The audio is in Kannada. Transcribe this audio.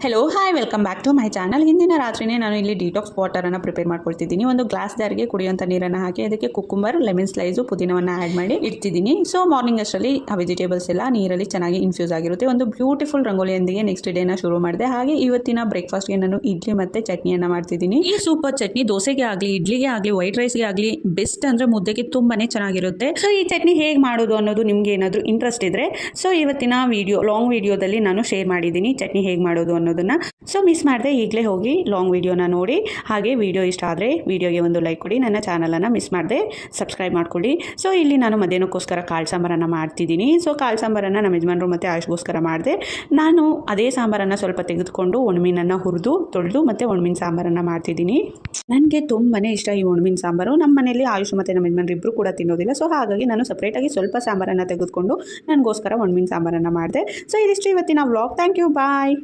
Hello hi welcome back to my channel. ಹಿಂದಿನ ರಾತ್ರಿನೇ ನಾನು ಇಲ್ಲಿ ಡಿಟಾಕ್ಸ್ ವಾಟರನ್ನು ಪ್ರಿಪೇರ್ ಮಾಡ್ಕೊಳ್ತಿದ್ದೀನಿ. ಒಂದು ಗ್ಲಾಸ್ ಜಾರಿಗೆ ಕುಡಿಯುವಂಥ ನೀರನ್ನು ಹಾಕಿ ಅದಕ್ಕೆ ಕುಕ್ಕುಂಬರ್, ಲೆಮನ್ ಸ್ಲೈಸು, ಪುದೀನವನ್ನು ಆ್ಯಡ್ ಮಾಡಿ ಇಡ್ತಿದ್ದೀನಿ. ಸೊ ಮಾರ್ನಿಂಗ್ ಅಷ್ಟರಲ್ಲಿ ಆ ವೆಜಿಟೇಬಲ್ಸ್ ಎಲ್ಲ ನೀರಲ್ಲಿ ಚೆನ್ನಾಗಿ ಇನ್ಫ್ಯೂಸ್ ಆಗಿರುತ್ತೆ. ಒಂದು ಬ್ಯೂಟಿಫುಲ್ ರಂಗೋಲಿಯೊಂದಿಗೆ ನೆಕ್ಸ್ಟ್ ಡೇನ ಶುರು ಮಾಡಿದೆ. ಹಾಗೆ ಇವತ್ತಿನ ಬ್ರೇಕ್ಫಾಸ್ಟ್ಗೆ ನಾನು ಇಡ್ಲಿ ಮತ್ತು ಚಟ್ನಿಯನ್ನು ಮಾಡ್ತಿದ್ದೀನಿ. ಈ ಸೂಪರ್ ಚಟ್ನಿ ದೋಸೆಗೆ ಆಗಲಿ, ಇಡ್ಲಿಗೆ ಆಗಲಿ, ವೈಟ್ ರೈಸ್ಗೆ ಆಗಲಿ ಬೆಸ್ಟ್ ಅಂದರೆ ಮುದ್ದೆಗೆ ತುಂಬಾ ಚೆನ್ನಾಗಿರುತ್ತೆ. ಸೊ ಈ ಚಟ್ನಿ ಹೇಗೆ ಮಾಡೋದು ಅನ್ನೋದು ನಿಮ್ಗೆ ಏನಾದರೂ ಇಂಟ್ರೆಸ್ಟ್ ಇದ್ದರೆ ಸೊ ಇವತ್ತಿನ ಲಾಂಗ್ ವಿಡಿಯೋದಲ್ಲಿ ನಾನು ಶೇರ್ ಮಾಡಿದ್ದೀನಿ ಚಟ್ನಿ ಹೇಗೆ ಮಾಡೋದು ಅನ್ನೋದನ್ನು. ಸೊ ಮಿಸ್ ಮಾಡದೆ ಈಗಲೇ ಹೋಗಿ ಲಾಂಗ್ ವಿಡಿಯೋನ ನೋಡಿ. ಹಾಗೆ ವಿಡಿಯೋ ಇಷ್ಟ ಆದರೆ ವಿಡಿಯೋಗೆ ಒಂದು ಲೈಕ್ ಕೊಡಿ. ನನ್ನ ಚಾನಲನ್ನು ಮಿಸ್ ಮಾಡದೆ ಸಬ್ಸ್ಕ್ರೈಬ್ ಮಾಡ್ಕೊಳ್ಳಿ. ಸೊ ಇಲ್ಲಿ ನಾನು ಮಧ್ಯಾಹ್ನಕ್ಕೋಸ್ಕರ ಕಾಳು ಸಾಂಬಾರನ್ನು ಮಾಡ್ತಿದ್ದೀನಿ. ಸೊ ಕಾಳು ಸಾಂಬಾರನ್ನು ನಮ್ಮ ಯಜಮಾನರು ಮತ್ತು ಆಯುಷ್ಗೋಸ್ಕರ ಮಾಡಿದೆ. ನಾನು ಅದೇ ಸಾಂಬಾರನ್ನು ಸ್ವಲ್ಪ ತೆಗೆದುಕೊಂಡು ಒಣಮೀನನ್ನು ಹುರಿದು ತೊಳೆದು ಮತ್ತು ಒಣಮೀನು ಸಾಂಬಾರನ್ನು ಮಾಡ್ತಿದ್ದೀನಿ. ನನಗೆ ತುಂಬಾ ಇಷ್ಟ ಈ ಒಣಮೀನು ಸಾಂಬಾರು. ನಮ್ಮ ಮನೆಯಲ್ಲಿ ಆಯುಷ್ ಮತ್ತು ನಮ್ಮ ಯಜಮಾನರು ಇಬ್ಬರು ಕೂಡ ತಿನ್ನೋದಿಲ್ಲ. ಸೊ ಹಾಗಾಗಿ ನಾನು ಸಪ್ರೇಟಾಗಿ ಸ್ವಲ್ಪ ಸಾಂಬಾರನ್ನು ತೆಗೆದುಕೊಂಡು ನನಗೋಸ್ಕರ ಒಣಮೀನು ಸಾಂಬಾರನ್ನು ಮಾಡಿದೆ. ಸೊ ಇದಿಷ್ಟು ಇವತ್ತಿನ ವ್ಲಾಗ್. Thank you, bye.